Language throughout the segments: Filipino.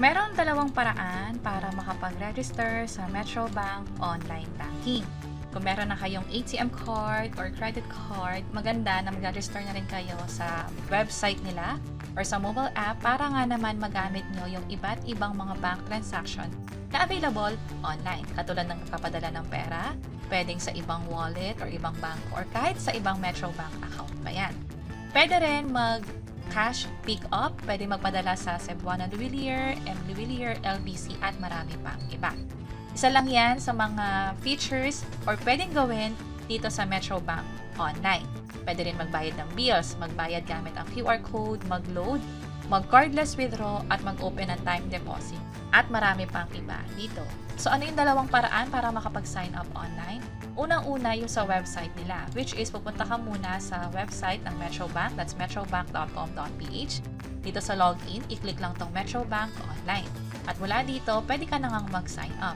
Meron dalawang paraan para makapag-register sa Metro Bank online banking. Kung meron na kayong ATM card or credit card, maganda na mag-register na rin kayo sa website nila or sa mobile app para nga naman magamit nyo yung iba't ibang mga bank transaction na available online. Katulad ng kapadala ng pera, pwedeng sa ibang wallet or ibang bank or kahit sa ibang Metro Bank account pa yan. Pwede rin cash pick-up, pwede magpadala sa Cebuana de Villiers, M. de Villiers, LBC at marami pang iba. Isa lang yan sa mga features or pwedeng gawin dito sa Metro Bank online. Pwede rin magbayad ng bills, magbayad gamit ang QR code, mag-load, mag-cardless withdraw at mag-open ng time deposit at marami pang iba dito. So ano yung dalawang paraan para makapag-sign up online? Unang-una yung sa website nila, which is pupunta ka muna sa website ng Metro Bank, that's metrobank.com.ph. Dito sa login, i-click lang tong Metro Bank online. At mula dito, pwede ka na ngang mag-sign up.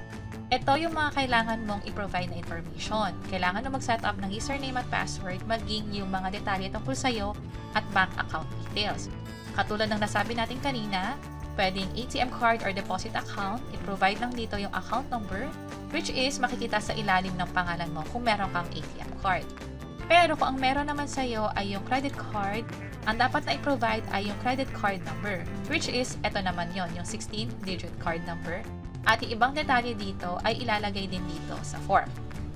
Ito yung mga kailangan mong i-provide na information. Kailangan mo mag-set up ng username at password, maging yung mga detalye tungkol sa'yo at bank account details. Katulad ng nasabi natin kanina, pwedeng ATM card or deposit account, i-provide lang dito yung account number, which is makikita sa ilalim ng pangalan mo kung meron kang ATM card. Pero kung ang meron naman sa'yo ay yung credit card, ang dapat na i-provide ay yung credit card number, which is, eto naman yon yung 16-digit card number. At yung ibang detalye dito ay ilalagay din dito sa form.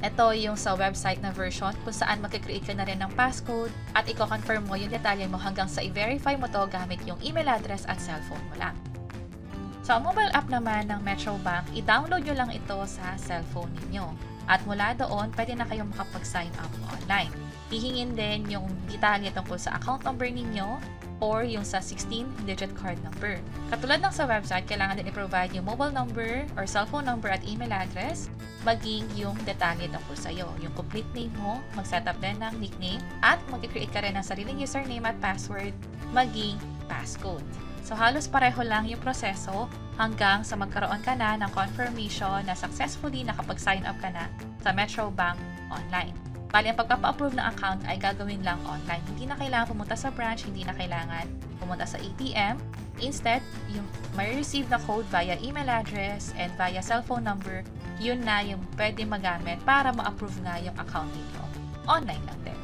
Ito yung sa website na version kung saan mag-create ka na rin ng passcode at i-confirm mo yung detalye mo hanggang sa i-verify mo to gamit yung email address at cellphone mo lang. Sa mobile app naman ng Metro Bank, i-download nyo lang ito sa cellphone ninyo. At mula doon, pwede na kayong makapag-sign up online. Hihingin din yung detalye tungkol sa account number ninyo or yung sa 16-digit card number. Katulad ng sa website, kailangan din i-provide yung mobile number or cellphone number at email address, maging yung detalye tungkol sa'yo. Yung complete name mo, mag-setup din ng nickname, at mag-create ka rin ng sariling username at password, maging passcode. So, halos pareho lang yung proseso hanggang sa magkaroon ka na ng confirmation na successfully nakapag-sign up ka na sa Metro Bank online. Bali, ang pagpapa-approve ng account ay gagawin lang online. Hindi na kailangan pumunta sa branch, hindi na kailangan pumunta sa ATM. Instead, yung may receive na code via email address and via cellphone number, yun na yung pwede magamit para ma-approve nga yung account ninyo. Online lang din.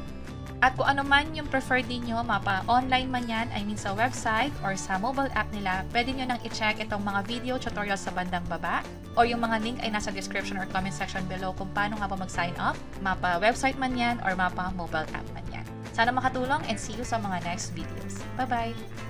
At kung ano man yung preferred ninyo, mapa-online man yan, I mean sa website or sa mobile app nila, pwede nyo nang i-check itong mga video tutorials sa bandang baba o yung mga link ay nasa description or comment section below kung paano nga ba mag-sign up, mapa-website man yan or mapa-mobile app man yan. Sana makatulong and see you sa mga next videos. Bye-bye!